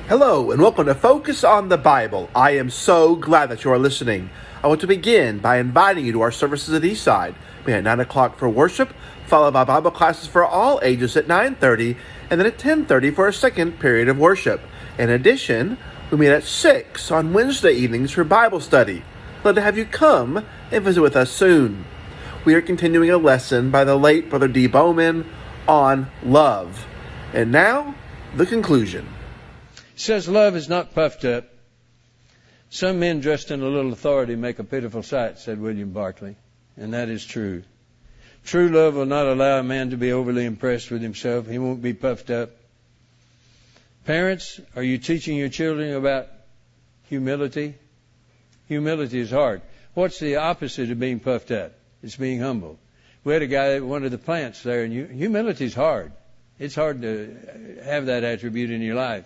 Hello, and welcome to Focus on the Bible. I am so glad that you are listening. I want to begin by inviting you to our services at Eastside. We at 9 o'clock for worship, followed by Bible classes for all ages at 9:30, and then at 10:30 for a second period of worship. In addition, we meet at 6 on Wednesday evenings for Bible study. Glad to have you come and visit with us soon. We are continuing a lesson by the late Brother D. Bowman on love. And now, the conclusion. It says love is not puffed up. Some men dressed in a little authority make a pitiful sight, said William Barclay. And that is true. True love will not allow a man to be overly impressed with himself. He won't be puffed up. Parents, are you teaching your children about humility? Humility is hard. What's the opposite of being puffed up? It's being humble. We had a guy at one of the plants there, and humility is hard. It's hard to have that attribute in your life.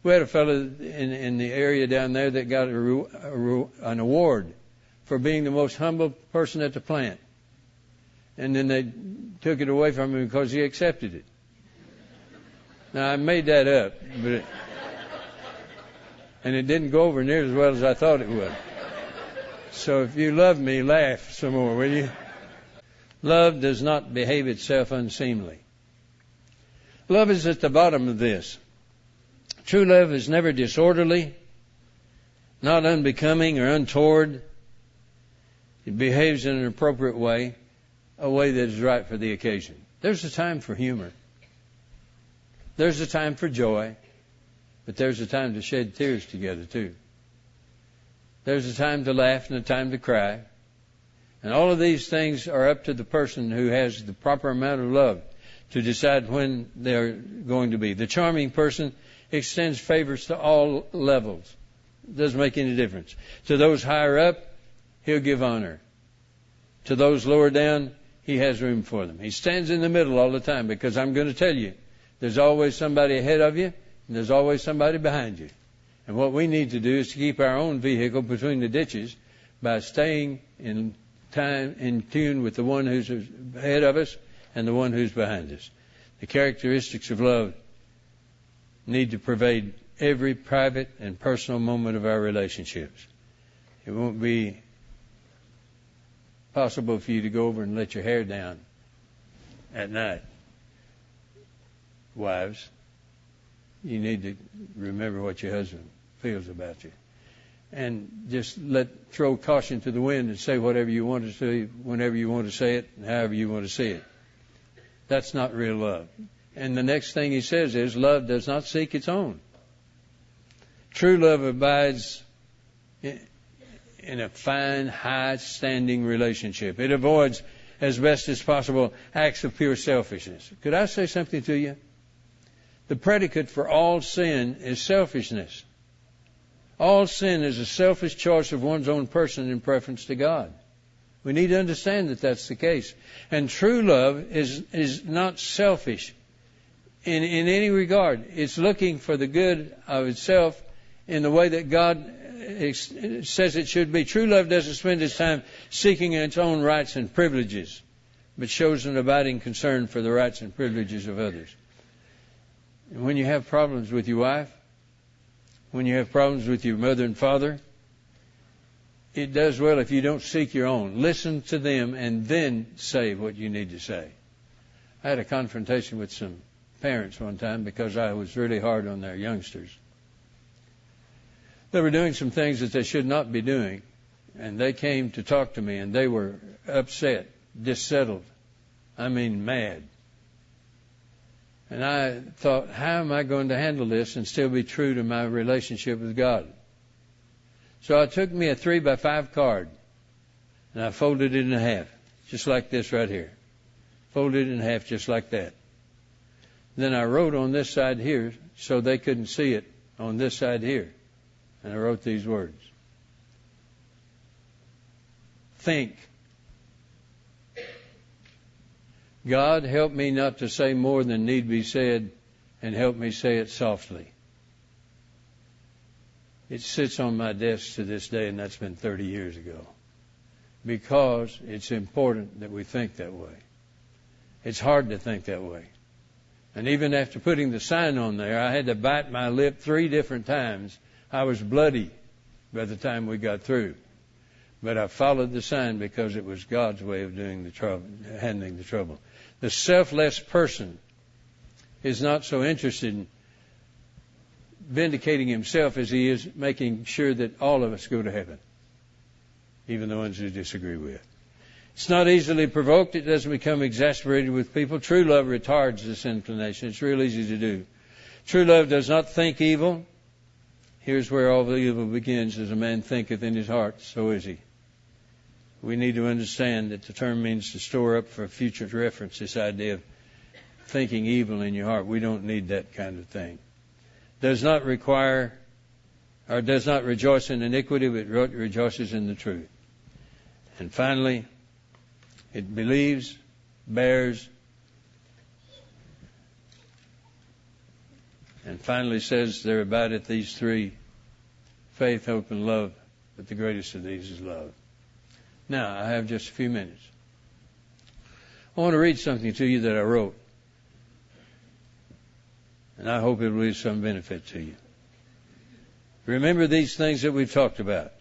We had a fellow in the area down there that got an award for being the most humble person at the plant. And then they took it away from him because he accepted it. Now, I made that up, and it didn't go over near as well as I thought it would. So if you love me, laugh some more, will you? Love does not behave itself unseemly. Love is at the bottom of this. True love is never disorderly, not unbecoming or untoward. It behaves in an appropriate way, a way that is right for the occasion. There's a time for humor. There's a time for joy, but there's a time to shed tears together too. There's a time to laugh and a time to cry. And all of these things are up to the person who has the proper amount of love to decide when they're going to be. The charming person extends favors to all levels. It doesn't make any difference. To those higher up, he'll give honor. To those lower down, he has room for them. He stands in the middle all the time because I'm going to tell you, there's always somebody ahead of you and there's always somebody behind you. And what we need to do is to keep our own vehicle between the ditches by staying in tune with the one who's ahead of us and the one who's behind us. The characteristics of love need to pervade every private and personal moment of our relationships. It won't be possible for you to go over and let your hair down at night. Wives, you need to remember what your husband feels about you. And just throw caution to the wind and say whatever you want to say, whenever you want to say it, and however you want to say it. That's not real love. And the next thing he says is, love does not seek its own. True love abides in a fine, high-standing relationship. It avoids, as best as possible, acts of pure selfishness. Could I say something to you? The predicate for all sin is selfishness. All sin is a selfish choice of one's own person in preference to God. We need to understand that that's the case. And true love is not selfish in any regard. It's looking for the good of itself in the way that God says it should be. True love doesn't spend its time seeking its own rights and privileges, but shows an abiding concern for the rights and privileges of others. And when you have problems with your wife, when you have problems with your mother and father, it does well if you don't seek your own. Listen to them and then say what you need to say. I had a confrontation with some parents one time because I was really hard on their youngsters. They were doing some things that they should not be doing, and they came to talk to me, and they were upset, dissettled, I mean mad. And I thought, how am I going to handle this and still be true to my relationship with God? So I took me a 3x5 card and I folded it in half, just like this right here. Folded it in half just like that. Then I wrote on this side here so they couldn't see it on this side here. And I wrote these words. Think. God, help me not to say more than need be said, and help me say it softly. It sits on my desk to this day, and that's been 30 years ago. Because it's important that we think that way. It's hard to think that way. And even after putting the sign on there, I had to bite my lip 3 different times. I was bloody by the time we got through. But I followed the sign because it was God's way of doing the trouble, handling the trouble. The selfless person is not so interested in vindicating himself as he is making sure that all of us go to heaven, even the ones who disagree with. It's not easily provoked. It doesn't become exasperated with people. True love retards this inclination. It's real easy to do. True love does not think evil. Here's where all the evil begins. As a man thinketh in his heart, so is he. We need to understand that the term means to store up for future reference, this idea of thinking evil in your heart. We don't need that kind of thing. Does not require, or does not rejoice in iniquity, but rejoices in the truth. And finally, it believes, bears, and finally says there about it these 3, faith, hope, and love, but the greatest of these is love. Now, I have just a few minutes. I want to read something to you that I wrote. And I hope it will be of some benefit to you. Remember these things that we've talked about.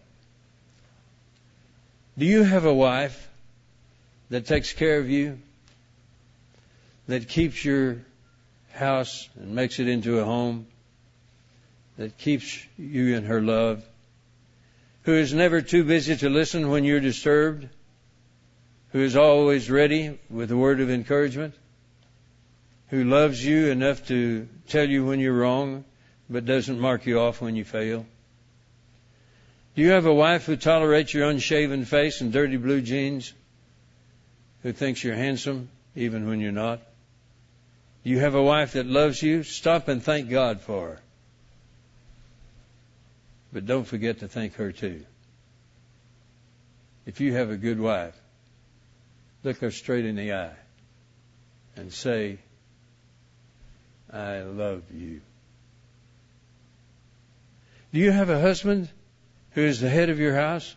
Do you have a wife that takes care of you? That keeps your house and makes it into a home? That keeps you in her love? Who is never too busy to listen when you're disturbed? Who is always ready with a word of encouragement? Who loves you enough to tell you when you're wrong, but doesn't mark you off when you fail? Do you have a wife who tolerates your unshaven face and dirty blue jeans? Who thinks you're handsome even when you're not? Do you have a wife that loves you? Stop and thank God for her. But don't forget to thank her too. If you have a good wife, look her straight in the eye and say, I love you. Do you have a husband who is the head of your house,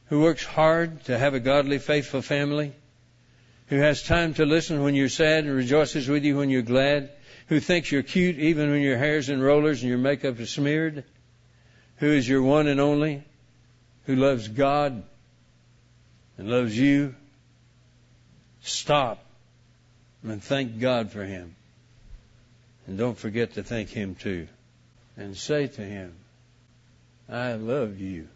who works hard to have a godly, faithful family, who has time to listen when you're sad and rejoices with you when you're glad, who thinks you're cute even when your hair's in rollers and your makeup is smeared, who is your one and only, who loves God and loves you? Stop and thank God for him. And don't forget to thank him too. And say to him, I love you.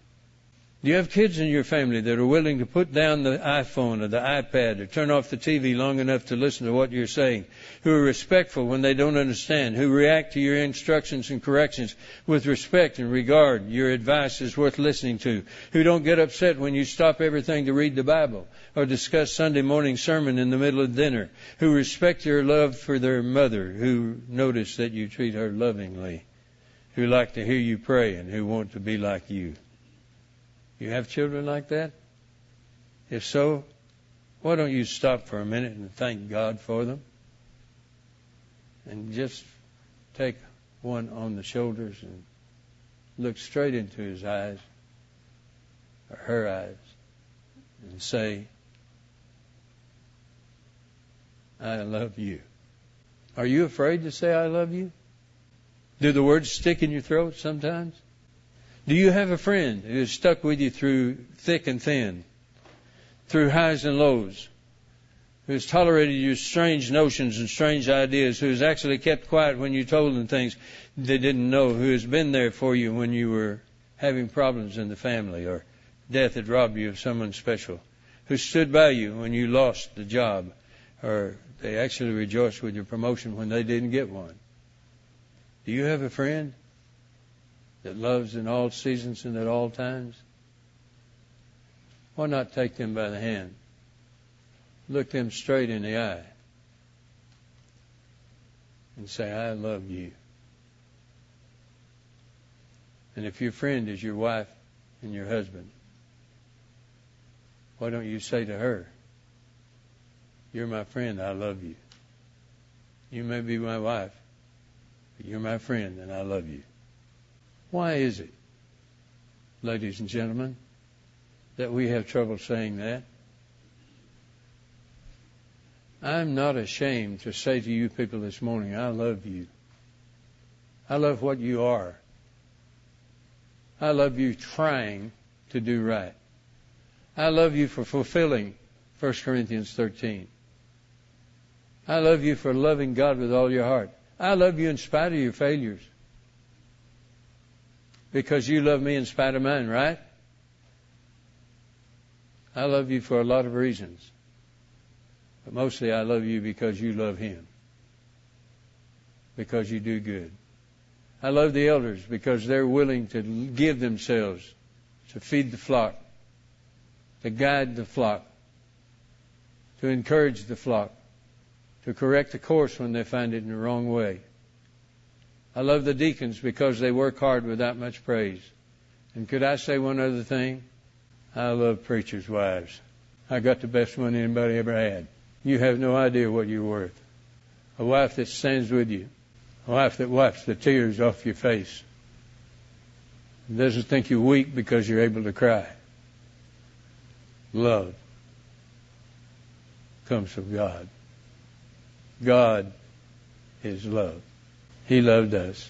Do you have kids in your family that are willing to put down the iPhone or the iPad or turn off the TV long enough to listen to what you're saying? Who are respectful when they don't understand? Who react to your instructions and corrections with respect and regard? Your advice is worth listening to. Who don't get upset when you stop everything to read the Bible or discuss Sunday morning sermon in the middle of dinner? Who respect your love for their mother? Who notice that you treat her lovingly? Who like to hear you pray and who want to be like you? You have children like that? If so, why don't you stop for a minute and thank God for them? And just take one on the shoulders and look straight into his eyes, or her eyes, and say, I love you. Are you afraid to say I love you? Do the words stick in your throat sometimes? Do you have a friend who has stuck with you through thick and thin, through highs and lows, who has tolerated your strange notions and strange ideas, who has actually kept quiet when you told them things they didn't know, who has been there for you when you were having problems in the family or death had robbed you of someone special, who stood by you when you lost the job or They actually rejoice with your promotion when they didn't get one. Do you have a friend that loves in all seasons and at all times? Why not take them by the hand? Look them straight in the eye and say, I love you. And if your friend is your wife and your husband, why don't you say to her, you're my friend, I love you. You may be my wife, but you're my friend and I love you. Why is it, ladies and gentlemen, that we have trouble saying that? I'm not ashamed to say to you people this morning, I love you. I love what you are. I love you trying to do right. I love you for fulfilling 1 Corinthians 13. I love you for loving God with all your heart. I love you in spite of your failures. Because you love me in spite of mine, right? I love you for a lot of reasons. But mostly I love you because you love Him. Because you do good. I love the elders because they're willing to give themselves to feed the flock, to guide the flock, to encourage the flock, to correct the course when they find it in the wrong way. I love the deacons because they work hard without much praise. And could I say one other thing? I love preachers' wives. I got the best one anybody ever had. You have no idea what you're worth. A wife that stands with you. A wife that wipes the tears off your face. And doesn't think you're weak because you're able to cry. Love comes from God. God is love. He loved us.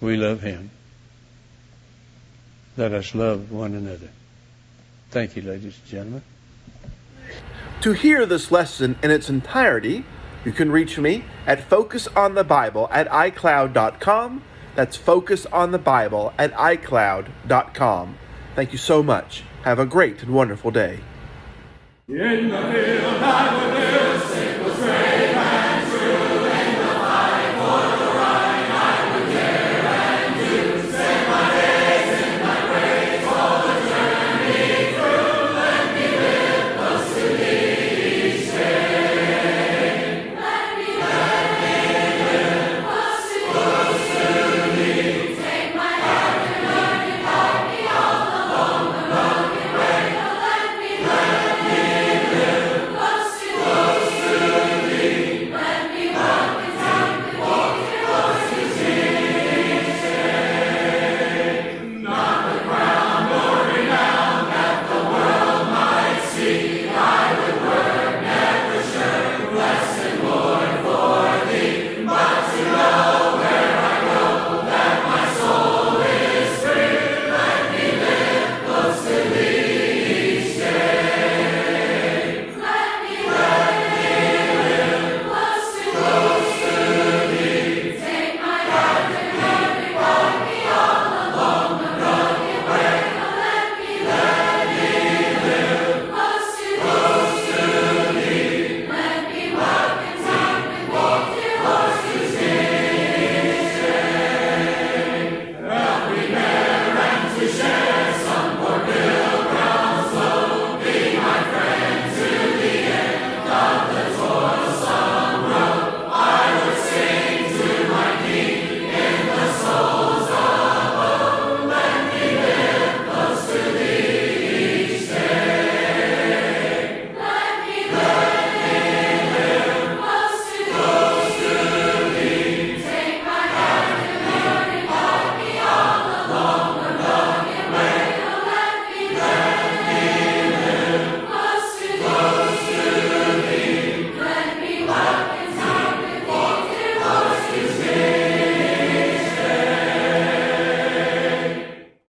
We love Him. Let us love one another. Thank you, ladies and gentlemen. To hear this lesson in its entirety, you can reach me at focusonthebible@icloud.com. That's focusonthebible@icloud.com. Thank you so much. Have a great and wonderful day. In the field I will